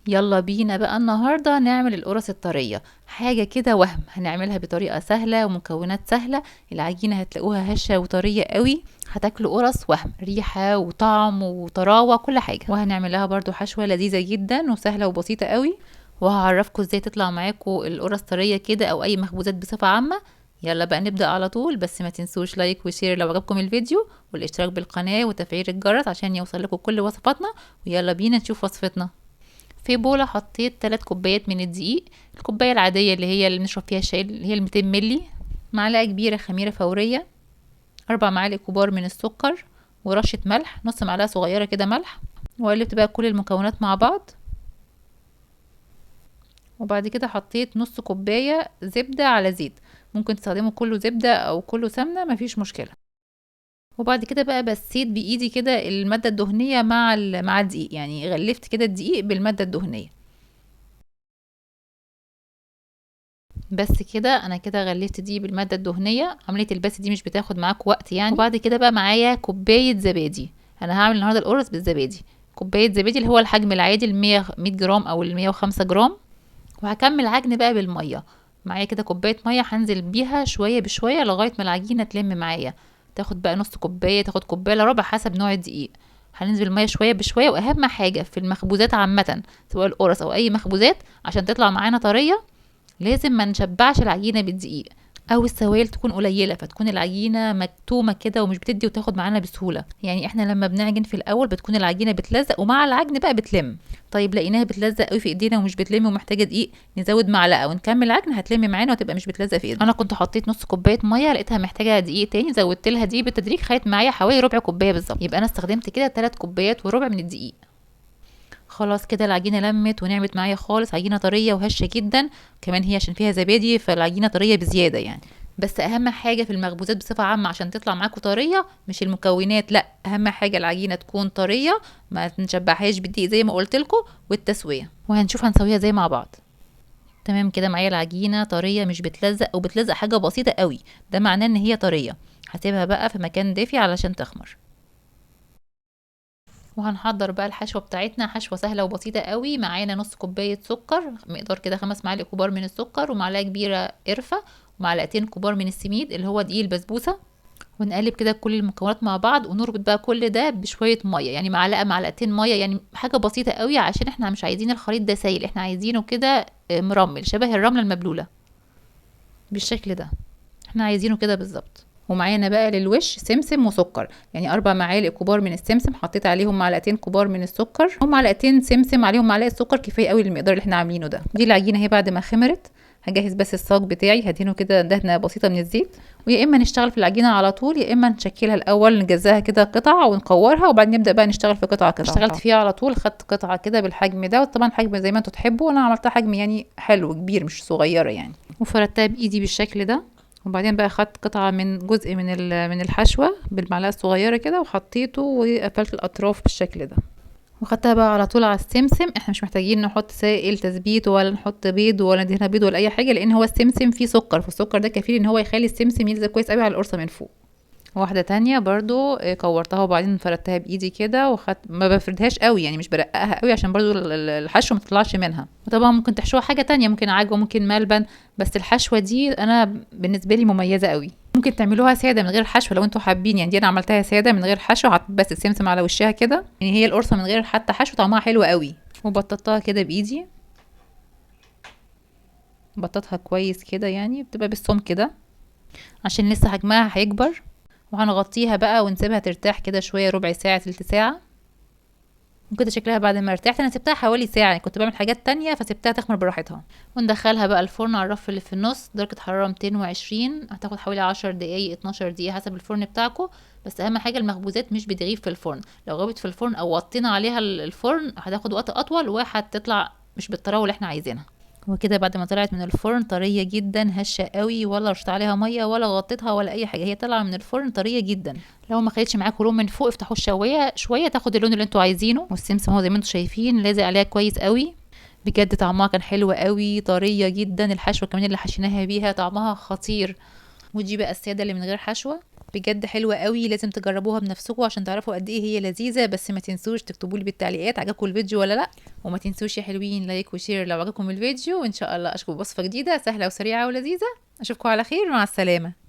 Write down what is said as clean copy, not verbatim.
يلا بينا بقى النهاردة نعمل القرص الطرية. حاجة كده هنعملها بطريقة سهلة ومكونات سهلة. العجينة هتلاقوها هشة وطرية قوي، هتاكلوا قرص ريحة وطعم وطراوة كل حاجة. وهنعملها برضو حشوة لذيذة جدا وسهلة وبسيطة قوي، وهعرفكم ازاي تطلع معاكم القرص طرية كده او اي مخبوزات بصفة عامة. يلا بقى نبدأ على طول، بس ما تنسوش لايك وشير لو عجبكم الفيديو، والاشتراك بالقناة وتفعيل الجرس عشان يوصلكم كل وصفاتنا. ويلا بينا نشوف وصفتنا. في بولة حطيت 3 كوبايات من الدقيق، الكوباية العادية اللي هي اللي بنشرب فيها الشاي، اللي هي 200 ملي. معلقة كبيرة خميرة فورية، 4 معالق كبار من السكر، ورشة ملح، نص معلقة صغيرة كده ملح. وقلبت بقى كل المكونات مع بعض. وبعد كده حطيت نص كوباية زبدة على زيت، ممكن تستخدموا كله زبدة او كله سمنة، مفيش مشكلة. وبعد كده بقى بسيت بايدي كده المادة الدهنية مع الدقيق، يعني غلفت كده الدقيق بالمادة الدهنية. بس كده انا كده غليت دي بالماده الدهنيه. عمليه البس دي مش بتاخد معاك وقت يعني. وبعد كده بقى معايا كوبايه زبادي، انا هعمل النهارده القرص بالزبادي. كوبايه زبادي اللي هو الحجم العادي، ال 100 جرام او ال 105 جرام. وهكمل عجن بقى بالميه. معايا كده كوبايه ميه، هنزل بيها شويه بشويه لغايه ما العجينه تلم معايا. تاخد بقى نص كوبايه، تاخد كوبايه الا ربع حسب نوع الدقيق. هننزل الميه شويه بشويه. واهم حاجه في المخبوزات عامه، سواء القرص او اي مخبوزات، عشان تطلع معانا طريه، لازم ما نشبعش العجينه بالدقيق، او السوائل تكون قليله فتكون العجينه مكتومه كده ومش بتدي وتاخد معانا بسهوله. يعني احنا لما بنعجن في الاول بتكون العجينه بتلزق، ومع العجن بقى بتلم. طيب لقيناها بتلزق قوي في ايدينا ومش بتلم ومحتاجه دقيق، نزود معلقه ونكمل عجن، هتلم معانا وتبقى مش بتلزق في ايدنا. انا كنت حطيت نص كوبايه ميه، لقيتها محتاجه دقيق تاني، زودت لها دقيق بالتدريج، خدت معايا حوالي ربع كوبايه بالظبط. يبقى انا استخدمت كده 3 كوبايات وربع من الدقيق. خلاص كده العجينه لمت ونعمت معايا خالص، عجينه طريه وهشه جدا. كمان هي عشان فيها زبادي فالعجينه طريه بزياده يعني. بس اهم حاجه في المخبوزات بصفه عامه عشان تطلع معاكم طريه مش المكونات، لا، اهم حاجه العجينه تكون طريه، ما نشبعهاش بالدقيق زي ما قلت لكم، والتسويه. وهنشوف هنسويها ازاي مع بعض. تمام كده معايا العجينه طريه مش بتلزق، وبتلزق حاجه بسيطه قوي، ده معناه ان هي طريه. هسيبها بقى في مكان دافي علشان تخمر. وهنحضر بقى الحشوة بتاعتنا، حشوة سهلة وبسيطة قوي. معانا نص كوباية سكر، مقدار كده 5 معالق كبار من السكر، ومعلقة كبيرة قرفة، ومعلقتين كبار من السميد اللي هو دقيق البسبوسة. ونقلب كده كل المكونات مع بعض، ونربط بقى كل ده بشوية مية، يعني معلقة معلقتين مية، يعني حاجة بسيطة قوي، عشان احنا مش عايزين الخليط ده سايل، احنا عايزينه كده مرمل شبه الرملة المبلولة بالشكل ده. احنا عايزينه كده بالظبط. ومعانا بقى للوش سمسم وسكر، يعني 4 معالق كبار من السمسم، حطيت عليهم معلقتين كبار من السكر، ومعلقتين سمسم عليهم معلقه سكر، كفايه قوي المقدار اللي احنا عاملينه ده. دي العجينه اهي بعد ما خمرت. هجهز بس الصاج بتاعي، هدهنه كده دهنه بسيطه من الزيت. ويا اما نشتغل في العجينه على طول، يا اما نشكلها الاول، نجزاها كده قطع ونكورها، وبعدين نبدا بقى نشتغل في قطعه قطعه. اشتغلت فيها على طول، خدت قطعه كده بالحجم ده، وطبعا حجم زي ما انتوا تحبوا، انا عملتها حجم يعني حلو كبير مش صغيره يعني. وفردتها بايدي بالشكل ده. وبعدين بقى خدت قطعة من جزء من الحشوة بالمعلقة الصغيرة كده، وحطيته وقفلت الأطراف بالشكل ده. وخدتها بقى على طول على السمسم. احنا مش محتاجين نحط سائل تثبيت، ولا نحط بيض، ولا ندهنها بيض، ولا اي حاجة، لان هو السمسم فيه سكر، فالسكر ده كفيل ان هو يخلي السمسم يلزق كويس قوي على القرصة من فوق. واحدة تانية برضو كورتها، وبعدين فردتها بايدي كده، ما بفردهاش قوي يعني، مش برققها قوي، عشان برضو الحشو ما تطلعش منها. وطبعا ممكن تحشوها حاجة تانية، ممكن عجوة، ممكن ملبن، بس الحشوة دي انا بالنسبة لي مميزة قوي. ممكن تعملوها سادة من غير حشو لو انتوا حابين، يعني دي انا عملتها سادة من غير حشو، حطيت بس السمسم على وشها كده، يعني هي القرصة من غير حتى حشو طعمها حلو قوي. وبططتها كده بايدي، بططها كويس كده، يعني بتبقى بالسم كده عشان لسه حجمها هيكبر. وهنغطيها بقى ونسيبها ترتاح كده شويه، ربع ساعه تلت ساعه. وكده شكلها بعد ما ارتاحت. انا سبتها حوالي ساعه يعني، كنت بعمل حاجات تانية فسبتها تخمر براحتها. وندخلها بقى الفرن على الرف اللي في النص، درجه حراره 220، هتاخد حوالي 10 دقايق 12 دقيقه حسب الفرن بتاعكم. بس اهم حاجه المخبوزات مش بتغيب في الفرن، لو غابت في الفرن او وطينا عليها الفرن هتاخد وقت اطول، وهتطلع مش بالطراوه اللي احنا عايزينها. وكده بعد ما طلعت من الفرن طريه جدا، هشه قوي، ولا رشت عليها ميه ولا غطيتها ولا اي حاجه، هي طالعه من الفرن طريه جدا. لو ما خدتش معاكم لون من فوق، افتحوا الشوايه شويه تاخد اللون اللي انتوا عايزينه. والسمسم هو زي ما انتوا شايفين لازق عليها كويس قوي. بجد طعمها كان حلو قوي، طريه جدا. الحشوه كمان اللي حشيناها بيها طعمها خطير. ودي بقى الساده اللي من غير حشوه. بجد حلوة قوي، لازم تجربوها بنفسكم عشان تعرفوا قد ايه هي لذيذة. بس ما تنسوش تكتبوا لي بالتعليقات عجبكم الفيديو ولا لا، وما تنسوش يا حلوين لايك وشير لو عجبكم الفيديو. وان شاء الله اشوفكم بوصفة جديدة سهلة وسريعة ولذيذة. اشوفكم على خير، مع السلامة.